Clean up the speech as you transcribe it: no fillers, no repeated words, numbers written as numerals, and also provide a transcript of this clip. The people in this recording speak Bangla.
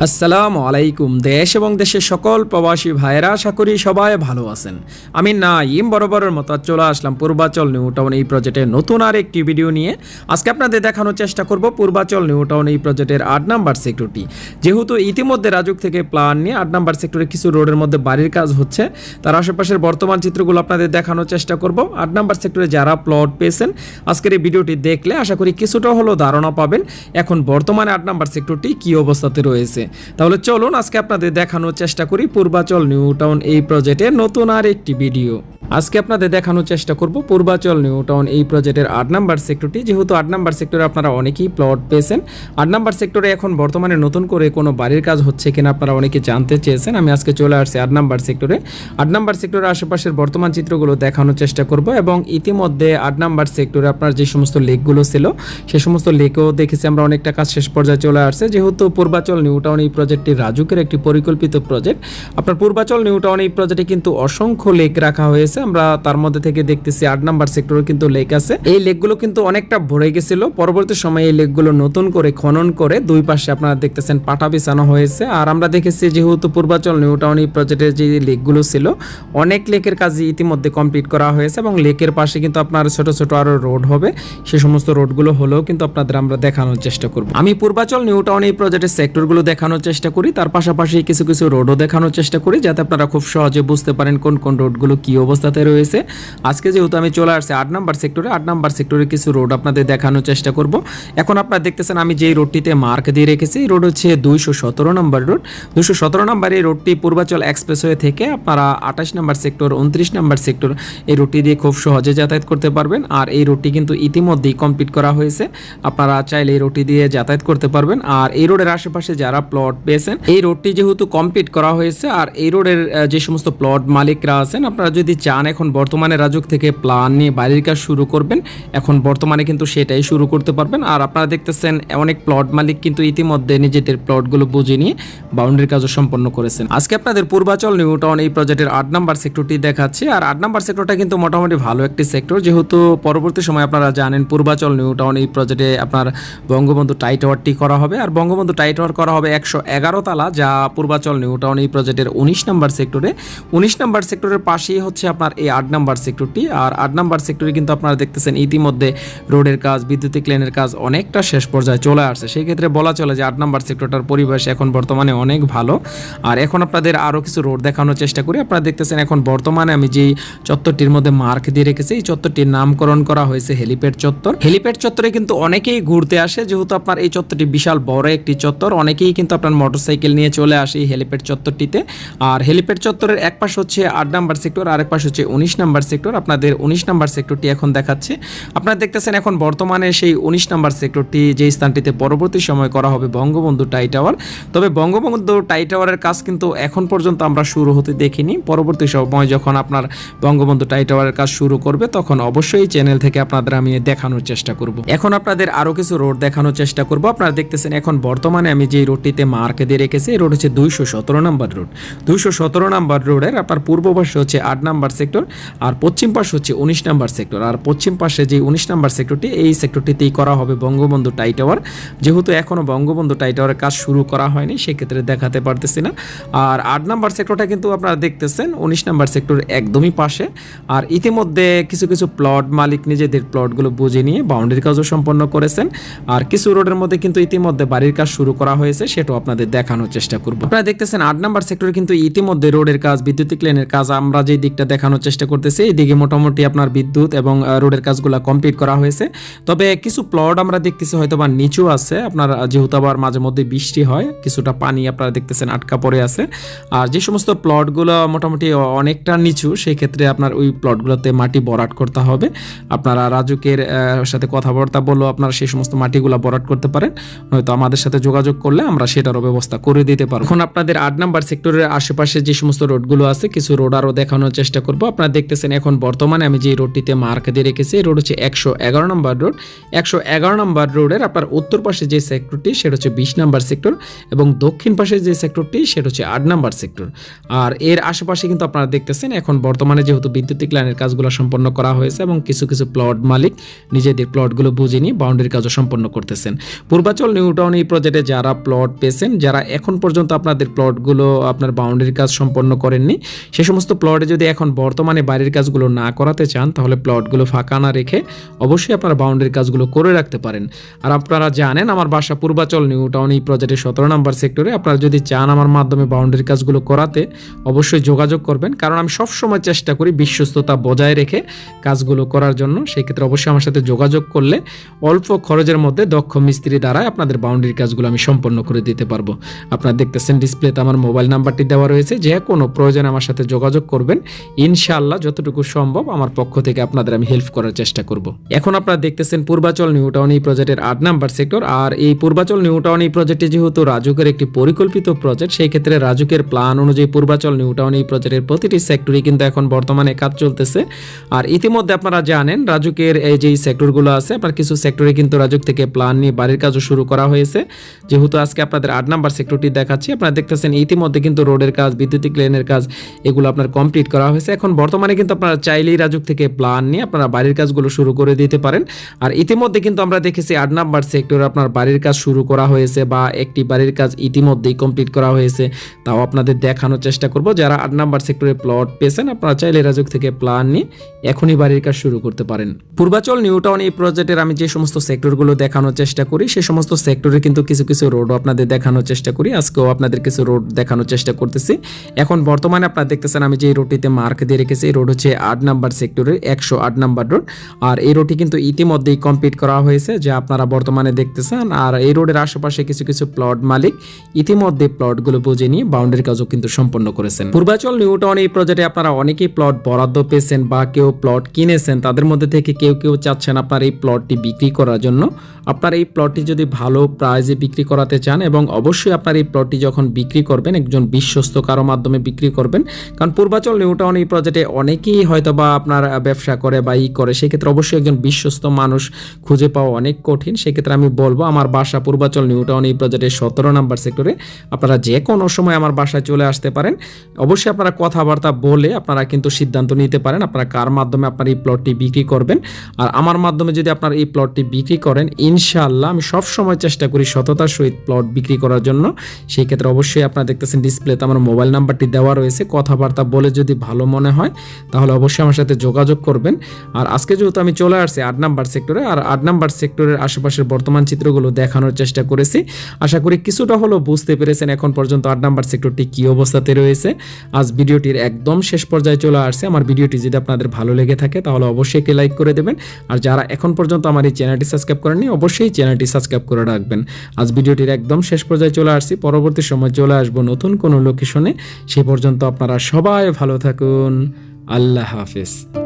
আসসালামু আলাইকুম। দেশ এবং দেশের সকল প্রবাসী ভাইয়েরা, আশা করি সবাই ভালো আছেন। আমি নাইম বরাবরের মতো চলে আসলাম পূর্বাচল নিউ টাউন এই প্রজেক্টের নতুন আর একটি ভিডিও নিয়ে। আজকে আপনাদের দেখানোর চেষ্টা করব পূর্বাচল নিউ টাউন এই প্রজেক্টের ৮ নাম্বার সেক্টরটি। যেহেতু ইতিমধ্যে রাজুক থেকে প্ল্যান নিয়ে ৮ নাম্বার সেক্টরে কিছু রোডের মধ্যে বাড়ির কাজ হচ্ছে, তার আশেপাশের বর্তমান চিত্রগুলো আপনাদের দেখানোর চেষ্টা করব। ৮ নাম্বার সেক্টরে যারা প্লট পেয়েছেন আজকের এই ভিডিওটি দেখলে আশা করি কিছুটা হলেও ধারণা পাবেন এখন বর্তমানে ৮ নাম্বার সেক্টরটি কী অবস্থাতে রয়েছে। তাহলে চলুন আজকে আপনাদের দেখানোর চেষ্টা করি পূর্বাচল নিউ টাউন এই প্রজেক্টের নতুন আর একটি ভিডিও। আজকে আপনাদের দেখানোর চেষ্টা করব পূর্বাচল নিউ টাউন এই প্রজেক্টের ৮ নাম্বার সেক্টরটি। যেহেতু ৮ নাম্বার সেক্টরে আপনারা অনেকেই প্লট পেয়েছেন, ৮ নাম্বার সেক্টরে এখন বর্তমানে নতুন করে কোনো বাড়ির কাজ হচ্ছে কিনা আপনারা অনেকে জানতে চেয়েছেন। আমি আজকে চলে আসছি ৮ নাম্বার সেক্টরে। ৮ নাম্বার সেক্টরের আশেপাশের বর্তমান চিত্রগুলো দেখানোর চেষ্টা করব এবং ইতিমধ্যে ৮ নাম্বার সেক্টরে আপনার যে সমস্ত লেকগুলো ছিল সে সমস্ত লেকও দেখেছি আমরা, অনেকটা কাজ শেষ পর্যায়ে চলে আসছে। যেহেতু পূর্বাচল নিউ টাউন এই প্রজেক্টটি রাজুকের একটি পরিকল্পিত প্রজেক্ট, আপনার পূর্বাচল নিউ টাউন এই প্রজেক্টে কিন্তু অসংখ্য লেক রাখা হয়েছে। আমরা তার মধ্যে থেকে দেখতেছি ৮ নাম্বার সেক্টরে কিন্তু লেক আছে। এই লেকগুলো কিন্তু অনেকটা ভরে গেছিল, পরবর্তী সময়ে এই লেকগুলো নতুন করে খনন করে দুই পাশে আপনারা দেখতেছেন পাটা বিছানো হয়েছে। আর আমরা দেখেছি যেহেতু পূর্বাচল নিউ টাউন এই প্রজেক্টের যে লেকগুলো ছিল অনেক লেকের কাজ ইতিমধ্যে কমপ্লিট করা হয়েছে এবং লেকের পাশে কিন্তু আপনার ছোট ছোট আরো রোড হবে, সে সমস্ত রোডগুলো হলেও কিন্তু আপনাদের আমরা দেখানোর চেষ্টা করব। আমি পূর্বাচল নিউ টাউন এই প্রজেক্টের সেক্টরগুলো দেখানোর চেষ্টা করি, তার পাশাপাশি কিছু কিছু রোডও দেখানোর চেষ্টা করি যাতে আপনারা খুব সহজে বুঝতে পারেন কোন কোন রোডগুলো কি অবস্থাতে রয়েছে। আজকে যেহেতু আমি চলে আসছি ৮ নাম্বার সেক্টরে, ৮ নাম্বার সেক্টরে কিছু রোড আপনাদের দেখানোর চেষ্টা করব। এখন আপনারা দেখতেছেন আমি যেই রোডটিতে মার্ক দিয়ে রেখেছি, এই রোড হচ্ছে ২১৭ নম্বর রোড। ২১৭ নম্বর এই রোডটি পূর্বাচল এক্সপ্রেসওয়ে থেকে আপনারা ২৮ নাম্বার সেক্টর, ২৯ নাম্বার সেক্টর এই রোডটি দিয়ে খুব সহজে যাতায়াত করতে পারবেন। আর এই রোডটি কিন্তু ইতিমধ্যেই কমপ্লিট করা হয়েছে, আপনারা চাইলে এই রোডটি দিয়ে যাতায়াত করতে পারবেন। আর এই রোডের আশেপাশে যারা প্লট পেয়েছেন, এই রোডটি যেহেতু কমপ্লিট করা হয়েছে আর এই রোডের যে সমস্ত প্লট মালিকরা আছেন, আপনারা যদি চান এখন বর্তমানে রাজুক থেকে প্ল্যান নিয়ে বাড়ির কাজ শুরু করবেন, এখন বর্তমানে কিন্তু সেটাই শুরু করতে পারবেন। আর আপনারা দেখতেছেন অনেক প্লট মালিক কিন্তু ইতিমধ্যে নিজেদের প্লটগুলো বুঝে নিয়ে বাউন্ডারি কাজও সম্পন্ন করেছেন। আজকে আপনাদের পূর্বাচল নিউ টাউন এই প্রজেক্টের ৮ নাম্বার সেক্টরটি দেখাচ্ছি। আর ৮ নাম্বার সেক্টরটা কিন্তু মোটামুটি ভালো একটি সেক্টর, যেহেতু পরবর্তী সময় আপনারা জানেন পূর্বাচল নিউ টাউন এই প্রজেক্টে আপনার বঙ্গবন্ধু টাই টাওয়ারটি করা হবে। আর বঙ্গবন্ধু টাই টাওয়ার করা হবে ১১১ তালা, যা পূর্বাচল নিউ টাউন এই প্রজেক্টের ১৯ নাম্বার সেক্টরে। ১৯ নাম্বার সেক্টরের পাশেই হচ্ছে আপনার এই ৮ নাম্বার সেক্টরটি। আর ৮ নাম্বার সেক্টরে কিন্তু আপনারা দেখতেছেন ইতিমধ্যে রোডের কাজ, বিদ্যুতিক লেনের কাজ অনেকটা শেষ পর্যায়ে চলে আসছে। সেই ক্ষেত্রে বলা চলে যে ৮ নাম্বার সেক্টরটার পরিবেশ এখন বর্তমানে অনেক ভালো। আর এখন আপনাদের আরও কিছু রোড দেখানোর চেষ্টা করি। আপনারা দেখতেছেন এখন বর্তমানে আমি যেই চত্বরটির মধ্যে মার্ক দিয়ে রেখেছি, এই চত্বরটির নামকরণ করা হয়েছে হেলিপ্যাড চত্বর। হেলিপ্যাড চত্বরে কিন্তু অনেকেই ঘুরতে আসে, যেহেতু আপনার এই চত্বরটি বিশাল বড় একটি চত্বর, অনেকেই কিন্তু আপনার মোটরসাইকেল নিয়ে চলে আসে এই হেলিপ্যাড চত্বরটিতে। আর হেলিপ্যাড চত্বরের এক পাশ হচ্ছে ৮ নাম্বার সেক্টর, আরেক পাশ হচ্ছে ১৯ নাম্বার সেক্টর। আপনাদের ১৯ নাম্বার সেক্টরটি এখন দেখাচ্ছে। আপনারা দেখতেছেন এখন বর্তমানে সেই ১৯ নাম্বার সেক্টরটি যে স্থানটিতে পরবর্তী সময় করা হবে বঙ্গবন্ধু টাই টাওয়ার। তবে বঙ্গবন্ধু টাই টাওয়ারের কাজ কিন্তু এখন পর্যন্ত আমরা শুরু হতে দেখিনি। পরবর্তী সময় যখন আপনার বঙ্গবন্ধু টাই টাওয়ারের কাজ শুরু করবে তখন অবশ্যই চ্যানেল থেকে আপনাদের আমি দেখানোর চেষ্টা করব। এখন আপনাদের আরও কিছু রোড দেখানোর চেষ্টা করব। আপনারা দেখতেছেন এখন বর্তমানে আমি যে রোডটিতে মার্ক দিয়ে রেখেছি, এই রোড হচ্ছে ২১৭ নম্বর রোড। ২১৭ নম্বর রোডের আপনার পূর্ব পাশে হচ্ছে ৮ নাম্বার সেক্টর আর পশ্চিম পাশে হচ্ছে ১৯ নাম্বার সেক্টর। আর পশ্চিম পাশে যে ১৯ নাম্বার সেক্টরটি, এই সেক্টরটিতেই করা হবে বঙ্গবন্ধু টাই টাওয়ার। যেহেতু এখনও বঙ্গবন্ধু টাই টাওয়ারের কাজ শুরু করা হয়নি, সেক্ষেত্রে দেখাতে পারতেছি না। আর ৮ নাম্বার সেক্টরটা কিন্তু আপনারা দেখতেছেন ১৯ নাম্বার সেক্টর একদমই পাশে। আর ইতিমধ্যে কিছু কিছু প্লট মালিক নিজেদের প্লটগুলো বুঝে নিয়ে বাউন্ডারি কাজও সম্পন্ন করেছেন। আর কিছু রোডের মধ্যে কিন্তু ইতিমধ্যে বাড়ির কাজ শুরু করা হয়েছে, সেটা সেটাও আপনাদের দেখানোর চেষ্টা করব। আপনারা দেখতেছেন 8 নাম্বার সেক্টরে কিন্তু ইতিমধ্যে রোডের কাজ, বৈদ্যুতিক লাইনের কাজ আমরা যে দিকটা দেখানোর চেষ্টা করতেছি এই দিকে মোটামুটি আপনার বিদ্যুৎ এবং রোডের কাজগুলো কমপ্লিট করা হয়েছে। তবে কিছু প্লট আমরা দেখতেছি হয়তো বা নিচু আছে, আপনার যেহেতু আবার মাঝে মধ্যে বৃষ্টি হয় কিছুটা পানি আপনারা দেখতেছেন আটকা পড়ে আছে। আর যে সমস্ত প্লটগুলো মোটামুটি অনেকটা নিচু সেই ক্ষেত্রে আপনার ওই প্লটগুলোতে মাটি ভরাট করতে হবে। আপনারা রাজুকের সাথে কথাবার্তা বললেও আপনারা সেই সমস্ত মাটিগুলো ভরাট করতে পারেন, হয়তো আমাদের সাথে যোগাযোগ করলে আমরা সেটারও ব্যবস্থা করে দিতে পারবো। এখন আপনাদের 8 নাম্বার সেক্টরের আশেপাশে যে সমস্ত রোডগুলো আছে কিছু রোড আরও দেখানোর চেষ্টা করব। আপনারা দেখতেছেন এখন বর্তমানে আমি যে রোডটিতে মার্ক দিয়ে রেখেছি এই রোড হচ্ছে 111 নম্বর রোড। 111 নম্বর রোডের আপনার উত্তর পাশে যে সেক্টরটি সেটা হচ্ছে 20 নাম্বার সেক্টর এবং দক্ষিণ পাশে যে সেক্টরটি সেটা হচ্ছে 8 নাম্বার সেক্টর। আর এর আশেপাশে কিন্তু আপনারা দেখতেছেন এখন বর্তমানে যেহেতু বৈদ্যুতিক লাইনের কাজগুলো সম্পন্ন করা হয়েছে এবং কিছু কিছু প্লট মালিক নিজেদের প্লটগুলো বুঝে নিয়ে বাউন্ডারির কাজও সম্পন্ন করতেছেন। পূর্বাচল নিউ টাউন এই প্রজেক্টে যারা প্লট পেয়েছেন, যারা এখন পর্যন্ত আপনাদের প্লটগুলো আপনার বাউন্ডারির কাজ সম্পন্ন করেননি, সে সমস্ত প্লটে যদি এখন বর্তমানে বাড়ির কাজগুলো না করাতে চান তাহলে প্লটগুলো ফাঁকা না রেখে অবশ্যই আপনারা বাউন্ডারির কাজগুলো করে রাখতে পারেন। আর আপনারা জানেন আমার বাসা পূর্বাচল নিউ টাউন এই প্রজেক্টের 17 নম্বর সেক্টরে। আপনারা যদি চান আমার মাধ্যমে বাউন্ডারির কাজগুলো করাতে অবশ্যই যোগাযোগ করবেন, কারণ আমি সবসময় চেষ্টা করি বিশ্বস্ততা বজায় রেখে কাজগুলো করার জন্য। সেই ক্ষেত্রে অবশ্যই আমার সাথে যোগাযোগ করলে অল্প খরচের মধ্যে দক্ষ মিস্ত্রি দ্বারা আপনাদের বাউন্ডারির কাজগুলো আমি সম্পন্ন করে দিতে পারবো। আপনারা দেখতেছেন ডিসপ্লেতে আমার মোবাইল নাম্বারটি দেওয়া রয়েছে, যে কোনো প্রয়োজনে আমার সাথে যোগাযোগ করবেন। ইনশাআল্লাহ যতটুকু সম্ভব আমার পক্ষ থেকে আপনাদের আমি হেল্প করার চেষ্টা করব। এখন আপনারা দেখতেছেন পূর্বাচল নিউ টাউন এই প্রজেক্টের 8 নাম্বার সেক্টর। আর এই পূর্বাচল নিউ টাউন এই প্রজেক্টটি যেহেতু রাজুকের একটি পরিকল্পিত প্রজেক্ট, সেই ক্ষেত্রে রাজুকের প্ল্যান অনুযায়ী পূর্বাচল নিউ টাউন এই প্রজেক্টের প্রতিটি সেক্টরই কিন্তু এখন বর্তমানে কাজ চলতেছে। আর ইতিমধ্যে আপনারা জানেন রাজুকের এই যে সেক্টরগুলো আছে আপনার কিছু সেক্টরে কিন্তু রাজুক থেকে প্ল্যান নিয়ে বাড়ির কাজও শুরু করা হয়েছে। যেহেতু আজকে আপনাদের 8 নাম্বার সেক্টরটি দেখাচ্ছি, আপনারা দেখতেছেন ইতিমধ্যে কিন্তু রোডের কাজ, বৈদ্যুতিক লাইনের কাজ এগুলো আপনার কমপ্লিট করা হয়েছে। এখন বর্তমানে কিন্তু আপনারা চাইলেই রাজুক থেকে প্ল্যান নিয়ে আপনারা বাড়ির কাজগুলো শুরু করে দিতে পারেন। আর ইতিমধ্যে কিন্তু আমরা দেখেছি 8 নাম্বার সেক্টরে আপনার বাড়ির কাজ শুরু করা হয়েছে বা একটি বাড়ির কাজ ইতিমধ্যেই কমপ্লিট করা হয়েছে, তাও আপনাদের দেখানোর চেষ্টা করব। যারা 8 নাম্বার সেক্টরে প্লট পেয়েছেন আপনারা চাইলে রাজুক থেকে প্ল্যান নিয়ে এখনই বাড়ির কাজ শুরু করতে পারেন। পূর্বাচল নিউ টাউন এই প্রজেক্টের আমি যে সমস্ত সেক্টরগুলো দেখানোর চেষ্টা করি সেই সমস্ত সেক্টরে কিন্তু কিছু কিছু রোডও আপনাদের দেখানোর চেষ্টা করি। আজকেও আপনাদের কিছু রোড দেখানোর চেষ্টা করতেছি। এখন বর্তমানে আপনারা দেখতেছেন আমি যে রোডটিতে মার্ক দিয়ে রেখেছি এই রোড হচ্ছে 8 নাম্বার সেক্টরের 108 নাম্বার রোড। আর এই রোডটি কিন্তু ইতিমধ্যেই কমপ্লিট করা হয়েছে যা আপনারা বর্তমানে দেখতেছেন। আর এই রোডের আশেপাশে কিছু কিছু প্লট মালিক ইতিমধ্যে প্লটগুলো বুঝে নিয়ে বাউন্ডারি কাজও কিন্তু সম্পন্ন করেছেন। পূর্বাচল নিউ টাউন এই প্রজেক্টে আপনারা অনেকেই প্লট বরাদ্দ পেয়েছেন বা কেউ প্লট কিনেছেন, তাদের মধ্যে থেকে কেউ কেউ চাচ্ছেন আপনার এই প্লটটি বিক্রি করার জন্য। আপনার এই প্লটটি যদি ভালো প্রাইজে বিক্রি করাতে চান এবং অবশ্যই আপনার এই প্লটটি যখন বিক্রি করবেন একজন বিশ্বস্ত কারো মাধ্যমে বিক্রি করবেন, কারণ পূর্বাচল নিউ টাউন এই প্রজেক্টে অনেকেই হয়তো বা আপনার ব্যবসা করে বা করে, সেক্ষেত্রে অবশ্যই একজন বিশ্বস্ত মানুষ খুঁজে পাওয়া অনেক কঠিন। সেক্ষেত্রে আমি বলবো আমার বাসা পূর্বাচল নিউ টাউন এই প্রজেক্টের 17 নাম্বার সেক্টরে। আপনারা যে কোনো সময় আমার বাসায় চলে আসতে পারেন। অবশ্যই আপনারা কথাবার্তা বলে আপনারা কিন্তু সিদ্ধান্ত নিতে পারেন আপনারা কার মাধ্যমে আপনার এই প্লটটি বিক্রি করবেন। আর আমার মাধ্যমে যদি আপনার এই প্লটটি বিক্রি করেন ইনশাআল্লাহ আমি সব সময় চেষ্টা করি সততার সহিত প্লট বিক্রি করার জন্য। সেই ক্ষেত্রে অবশ্যই আপনারা দেখতেছেন ডিসপ্লেতে আমার মোবাইল নাম্বারটি দেওয়া রয়েছে, কথাবার্তা বলে যদি ভালো মনে হয় তাহলে অবশ্যই আমার সাথে যোগাযোগ করবেন। আর আজকে যেহেতু আমি চলে আসছি 8 নাম্বার সেক্টরে, আর 8 নাম্বার সেক্টরের আশেপাশের বর্তমান চিত্রগুলো দেখানোর চেষ্টা করেছি। আশা করি কিছুটা হলো বুঝতে পেরেছেন এখন পর্যন্ত 8 নাম্বার সেক্টরটি কী অবস্থাতে রয়েছে। আজ ভিডিওটির একদম শেষ পর্যায়ে চলে আসছে। আমার ভিডিওটি যদি আপনাদের ভালো লেগে থাকে তাহলে অবশ্যই একটি লাইক করে দেবেন। আর যারা এখন পর্যন্ত আমার এই চ্যানেলটি সাবস্ক্রাইব করেননি অবশ্যই চ্যানেলটি সাবস্ক্রাইব করে রাখবেন। আজ ভিডিওটির একদম শেষ পর্যায়ে চলে আসছি, পরবর্তী সময় চলে আসবো নতুন কোনো লোকেশনে। সে পর্যন্ত আপনারা সবাই ভালো থাকুন। আল্লাহ হাফেজ।